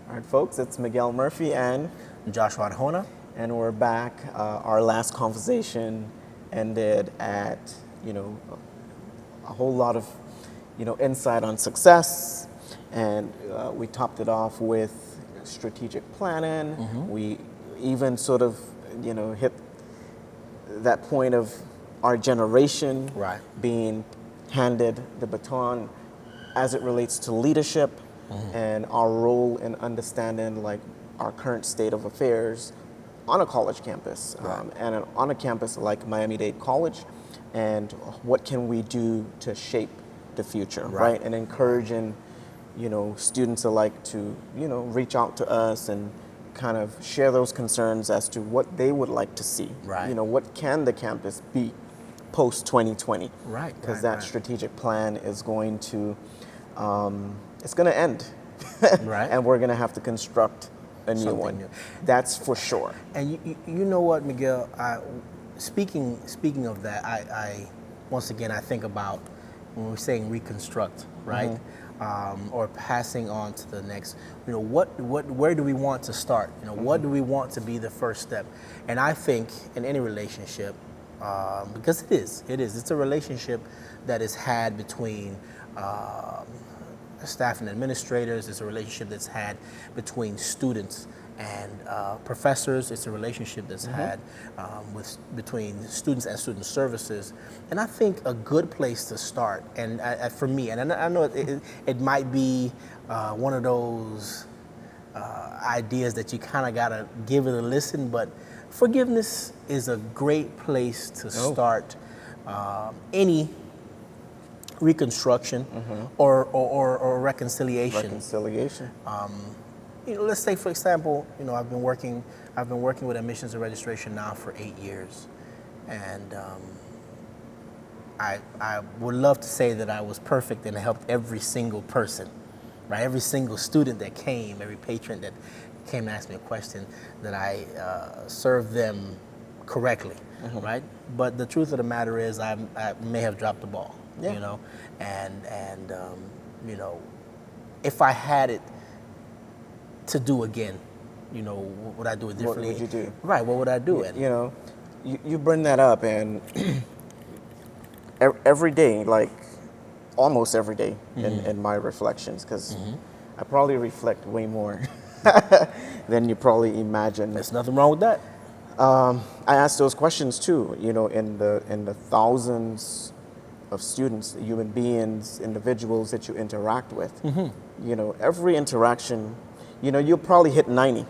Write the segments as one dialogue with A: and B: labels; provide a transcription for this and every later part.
A: All right, folks, it's Miguel Murphy and
B: Joshua Arjona.
A: we're back. Our last conversation ended at, a whole lot of, insight on success, and we topped it off with strategic planning. We even sort of, hit that point of our generation
B: Right.
A: being handed the baton as it relates to leadership and our role in understanding like our current state of affairs on a college campus,
B: Right.
A: on a campus like Miami-Dade College, and what can we do to shape the future, right? And encouraging, students alike to, reach out to us and kind of share those concerns as to what they would like to see.
B: Right.
A: What can the campus be post 2020?
B: Right,
A: Because
B: right,
A: that
B: right.
A: strategic plan is going to, it's going to end.
B: Right.
A: And we're going to have to construct a new
B: Something
A: one.
B: new.
A: That's for sure.
B: And you know what, Miguel? Speaking of that, I once again I think about when we're saying reconstruct, right? Or passing on to the next. Where do we want to start? What do we want to be the first step? And I think in any relationship, because it's a relationship that is had between staff and administrators. It's a relationship that's had between students and professors. It's a relationship that's had between students and student services. And I think a good place to start, and for me, and I know it might be one of those ideas that you kind of gotta give it a listen, but forgiveness is a great place to start any reconstruction or reconciliation.
A: Reconciliation.
B: Let's say, for example, I've been working with admissions and registration now for 8 years, and I would love to say that I was perfect and helped every single person, right? Every single student that came, every patron that came and asked me a question, that I served them correctly, right? But the truth of the matter is, I may have dropped the ball.
A: Yeah.
B: And if I had it to do again, what would I do it differently?
A: What would you do?
B: Right, what would I do?
A: You bring that up, and every day, like almost every day in my reflections, because I probably reflect way more than you probably imagine.
B: There's nothing wrong with that.
A: I ask those questions too, in the thousands of students, human beings, individuals that you interact with. Every interaction, you'll probably hit 90.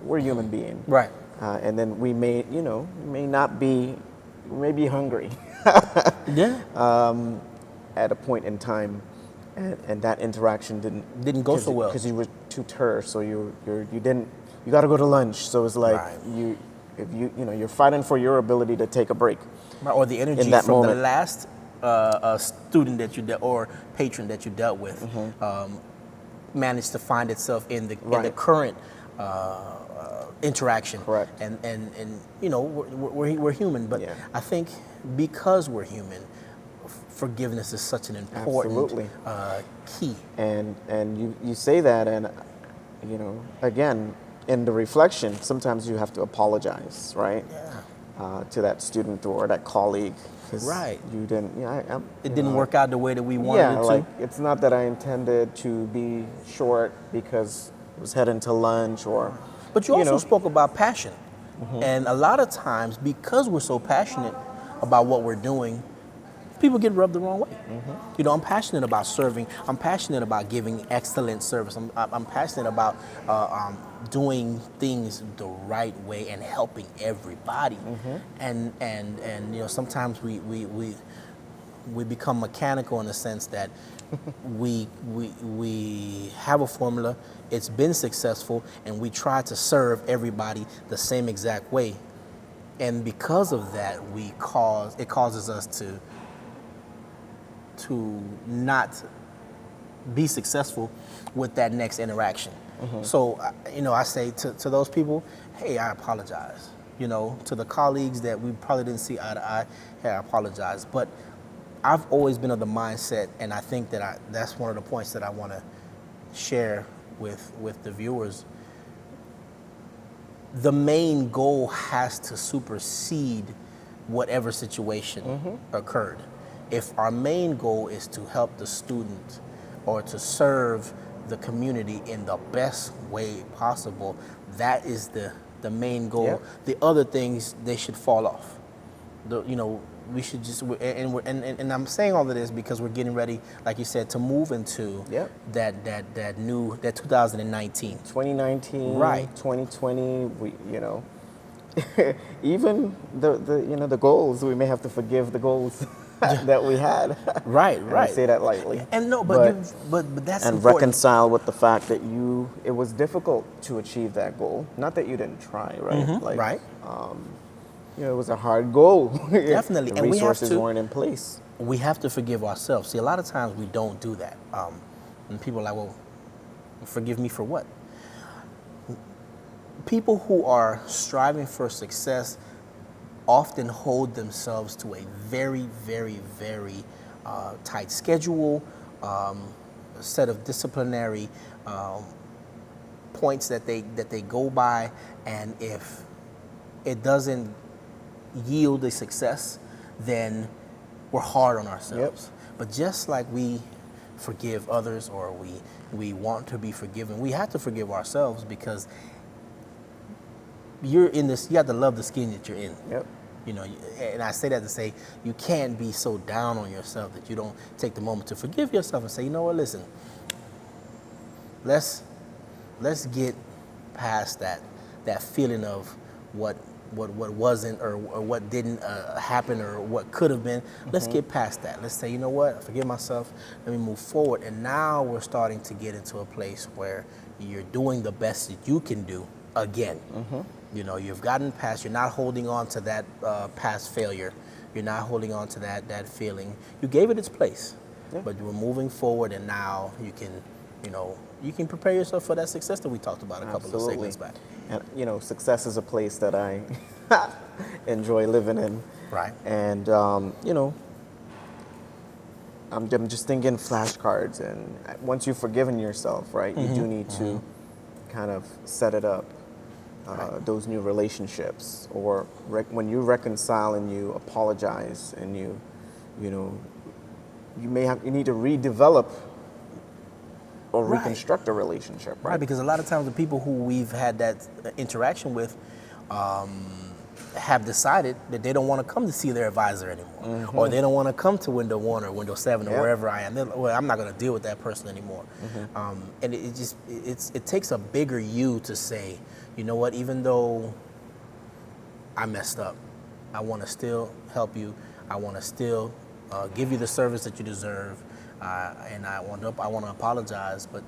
A: We're human beings.
B: Right.
A: And then we may not be, we may be hungry
B: Yeah.
A: at a point in time, and that interaction
B: Didn't go so well.
A: because you were too terse, so you got to go to lunch. So it's like
B: Right.
A: you're fighting for your ability to take a break.
B: Right, or the energy
A: In that
B: from
A: moment.
B: the last student that you or patron that you dealt with managed to find itself in the
A: Right.
B: current interaction.
A: Correct.
B: And we're human, but
A: Yeah.
B: I think because we're human, forgiveness is such an important
A: Absolutely.
B: key.
A: And you say that, and again, in the reflection, sometimes you have to apologize, right? To that student or that colleague, 'cause
B: Right.
A: you didn't.
B: It didn't work out the way that we wanted it to.
A: Like it's not that I intended to be short because I was heading to lunch, or
B: But you also spoke about passion. And a lot of times, because we're so passionate about what we're doing, people get rubbed the wrong way. I'm passionate about serving. I'm passionate about giving excellent service. I'm passionate about doing things the right way and helping everybody. And sometimes we become mechanical in the sense that we have a formula. It's been successful, and we try to serve everybody the same exact way. And because of that, it causes us to not be successful with that next interaction. So, I say to those people, hey, I apologize. To the colleagues that we probably didn't see eye to eye, hey, I apologize. But I've always been of the mindset, and I think that that's one of the points that I want to share with the viewers, the main goal has to supersede whatever situation occurred. If our main goal is to help the student or to serve the community in the best way possible, that is the main goal.
A: Yep.
B: The other things, they should fall off. We should just, and I'm saying all of this because we're getting ready, like you said, to move into
A: Yep.
B: that 2019.
A: 2019,
B: Right.
A: 2020, even the goals, we may have to forgive the goals that we had.
B: Right,
A: And
B: right.
A: I say that lightly.
B: And no,
A: But-
B: but that's
A: and
B: important.
A: reconcile with the fact that it was difficult to achieve that goal. Not that you didn't try, right?
B: Right.
A: It was a hard goal.
B: Definitely.
A: The
B: And we have
A: resources
B: to-
A: weren't in place.
B: We have to forgive ourselves. See, a lot of times we don't do that. And people are like, well, forgive me for what? People who are striving for success often hold themselves to a very, very, very tight schedule, a set of disciplinary points that they go by, and if it doesn't yield a success, then we're hard on ourselves. But just like we forgive others, or we want to be forgiven, we have to forgive ourselves, because you're in this, you have to love the skin that you're in.
A: Yep.
B: And I say that to say you can't be so down on yourself that you don't take the moment to forgive yourself and say, you know what, listen, let's get past that feeling of what wasn't, or what didn't happen, or what could have been. Let's get past that. Let's say, you know what, I forgive myself, let me move forward. And now we're starting to get into a place where you're doing the best that you can do again. You've gotten past, you're not holding on to that past failure. You're not holding on to that feeling. You gave it its place, but you were moving forward, and now you can prepare yourself for that success that we talked about a couple of segments back.
A: And success is a place that I enjoy living in.
B: Right.
A: And I'm just thinking flashcards, and once you've forgiven yourself, right, you do need to kind of set it up. Those new relationships, or when you reconcile and you apologize, and you need to redevelop or
B: Right.
A: reconstruct a relationship, right?
B: Right, because a lot of times the people who we've had that interaction with have decided that they don't want to come to see their advisor anymore, or they don't want to come to Window 1 or Window 7 or wherever I am. Well, I'm not going to deal with that person anymore. And it takes a bigger you to say, you know what, even though I messed up, I want to still help you. I want to still give you the service that you deserve. And I want to apologize, but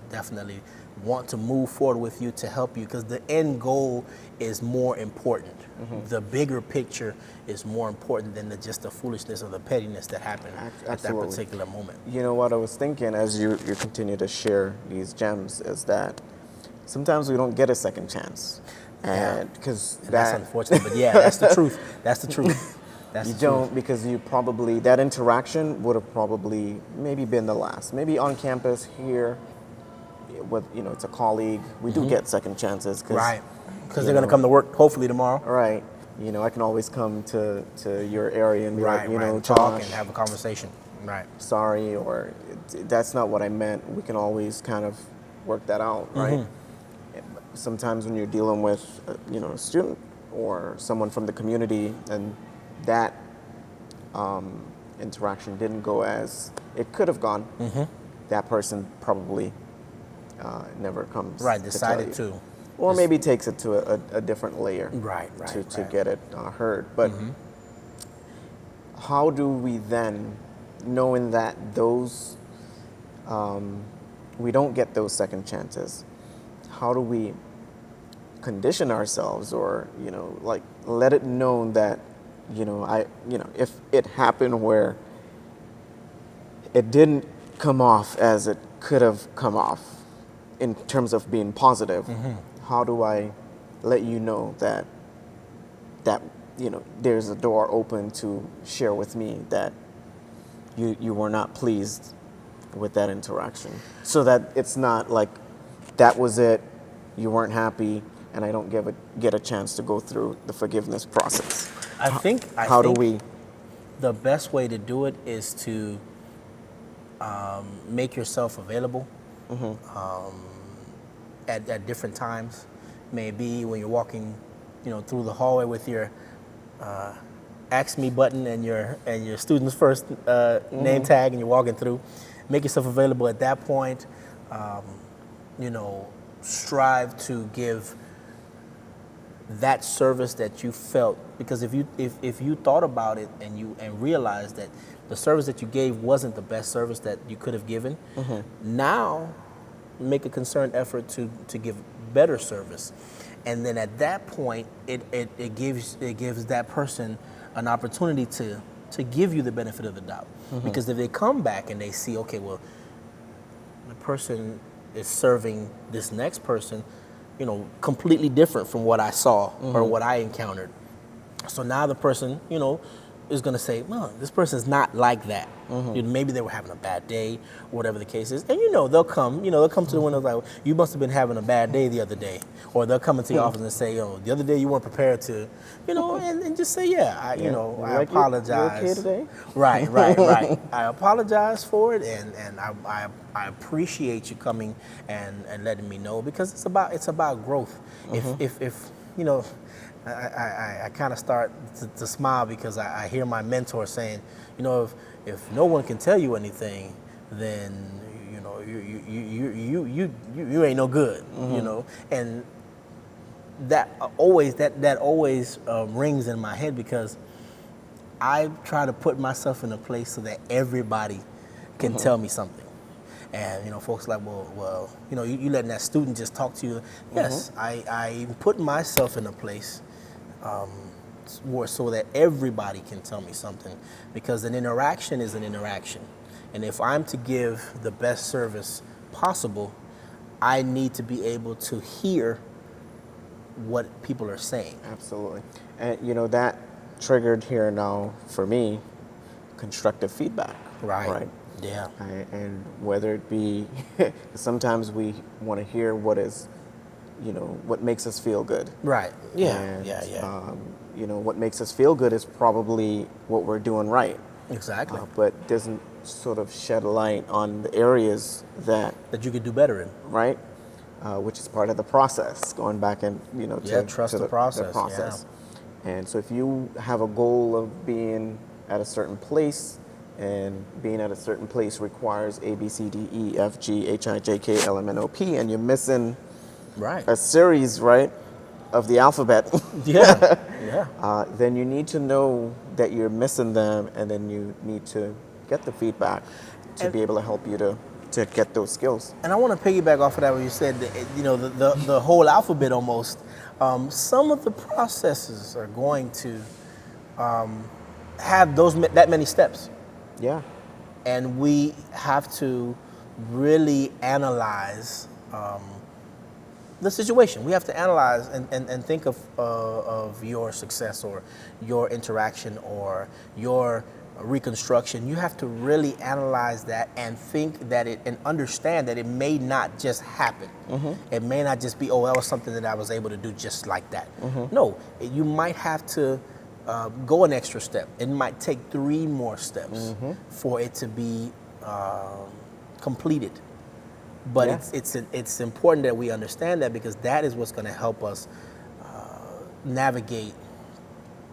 B: definitely want to move forward with you to help you, because the end goal is more important. The bigger picture is more important than just the foolishness or the pettiness that happened at that particular moment.
A: You know what I was thinking as you continue to share these gems is that sometimes we don't get a second chance, and because
B: that's unfortunate, but that's the truth. That's the truth. That's
A: you
B: the
A: don't,
B: truth.
A: because you probably, that interaction would have probably maybe been the last. Maybe on campus here, with it's a colleague, we do get second chances,
B: Right, because they're going to come to work hopefully tomorrow.
A: Right. I can always come to your area and be
B: Right,
A: like,
B: talk
A: Josh,
B: and have a conversation. Right.
A: sorry, or that's not what I meant. We can always kind of work that out, right? Sometimes when you're dealing with, a student or someone from the community, and that interaction didn't go as it could have gone, that person probably never comes.
B: Right,
A: to
B: decided
A: tell you.
B: to.
A: Or maybe takes it to a different layer.
B: Right.
A: To get it heard. But how do we then, knowing that those, we don't get those second chances, how do we condition ourselves, or, let it known that, if it happened where it didn't come off as it could have come off in terms of being positive, how do I let you know that there's a door open to share with me that you were not pleased with that interaction, so that it's not like that was it, you weren't happy, and I don't get a chance to go through the forgiveness process.
B: I think
A: How do we?
B: the best way to do it is to make yourself available at different times. Maybe when you're walking, through the hallway with your ask me button and your student's first name tag, and you're walking through. Make yourself available at that point. Strive to give that service that you felt, because if you thought about it and realized that the service that you gave wasn't the best service that you could have given, now make a concerted effort to give better service, and then at that point it gives that person an opportunity to give you the benefit of the doubt, because if they come back and they see, okay, well, the person is serving this next person, completely different from what I saw or what I encountered. So now the person, is going to say, well, this person's not like that. Maybe they were having a bad day, or whatever the case is. And they'll come to the window like, you must have been having a bad day the other day. Or they'll come into the office and say, the other day you weren't prepared to, and just say, I apologize.
A: You okay today?
B: Right. I apologize for it, and I appreciate you coming and letting me know, because it's about growth. If I kind of start to smile, because I hear my mentor saying, if no one can tell you anything, then you ain't no good, and that always rings in my head, because I try to put myself in a place so that everybody can tell me something. And folks are like, well, you letting that student just talk to you. Yes, I put myself in a place so that everybody can tell me something, because an interaction is an interaction, and if I'm to give the best service possible, I need to be able to hear what people are saying.
A: Absolutely. And that triggered here now for me constructive feedback. Right.
B: Yeah.
A: And whether it be, sometimes we want to hear what is, what makes us feel good.
B: Right. Yeah.
A: And,
B: Yeah.
A: What makes us feel good is probably what we're doing right.
B: Exactly.
A: But doesn't sort of shed a light on the areas that
B: you could do better in.
A: Right. Which is part of the process, going back and,
B: trust the process. Yeah.
A: And so if you have a goal of being at a certain place, and being at a certain place requires A, B, C, D, E, F, G, H, I, J, K, L, M, N, O, P, and you're missing a series, right, of the alphabet.
B: Yeah.
A: Then you need to know that you're missing them, and then you need to get the feedback to be able to help you to get those skills.
B: And I want to piggyback off of that when you said that, the whole alphabet almost. Some of the processes are going to have that many steps.
A: Yeah.
B: And we have to really analyze the situation. We have to analyze and think of your success, or your interaction, or your reconstruction. You have to really analyze that and think that and understand that it may not just happen. It may not just be, that was something that I was able to do just like that. No, you might have to go an extra step. It might take 3 more steps for it to be completed. But it's important that we understand that, because that is what's going to help us navigate,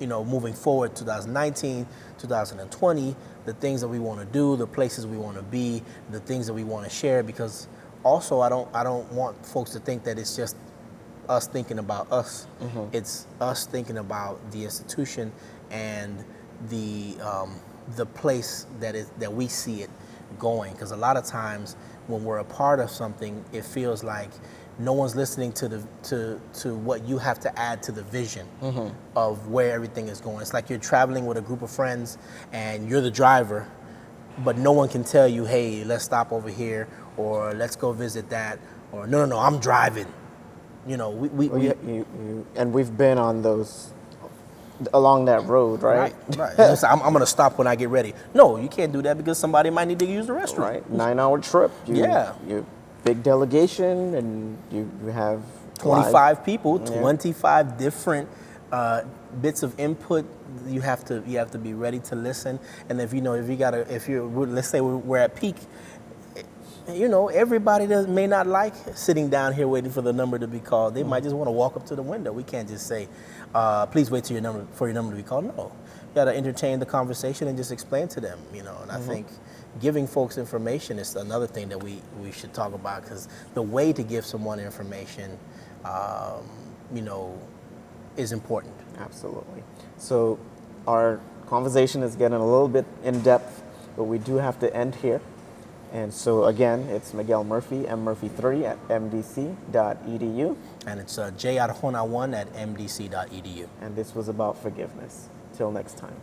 B: moving forward, 2019, 2020, the things that we want to do, the places we want to be, the things that we want to share. Because also, I don't want folks to think that it's just us thinking about us. It's us thinking about the institution and the place that we see it going. Because a lot of times when we're a part of something, it feels like no one's listening to what you have to add to the vision of where everything is going. It's like you're traveling with a group of friends and you're the driver, but no one can tell you, hey, let's stop over here, or let's go visit that, or no, I'm driving.
A: And we've been on those, along that road, right?
B: Right. I'm going to stop when I get ready. No, you can't do that, because somebody might need to use the restroom.
A: Right. 9-hour trip. big delegation, and you have
B: 25 people,
A: Yeah.
B: 25 different bits of input. You have to be ready to listen. And if let's say we're at peak, everybody may not like sitting down here waiting for the number to be called. They might just want to walk up to the window. We can't just say, please wait for your number to be called. No, you got to entertain the conversation and just explain to them. And I think giving folks information is another thing that we should talk about, because the way to give someone information, is important.
A: Absolutely. So our conversation is getting a little bit in depth, but we do have to end here. And so again, it's Miguel Murphy, mmurphy3 at mdc.edu.
B: And it's Arjona1 at mdc.edu.
A: And this was about forgiveness. Till next time.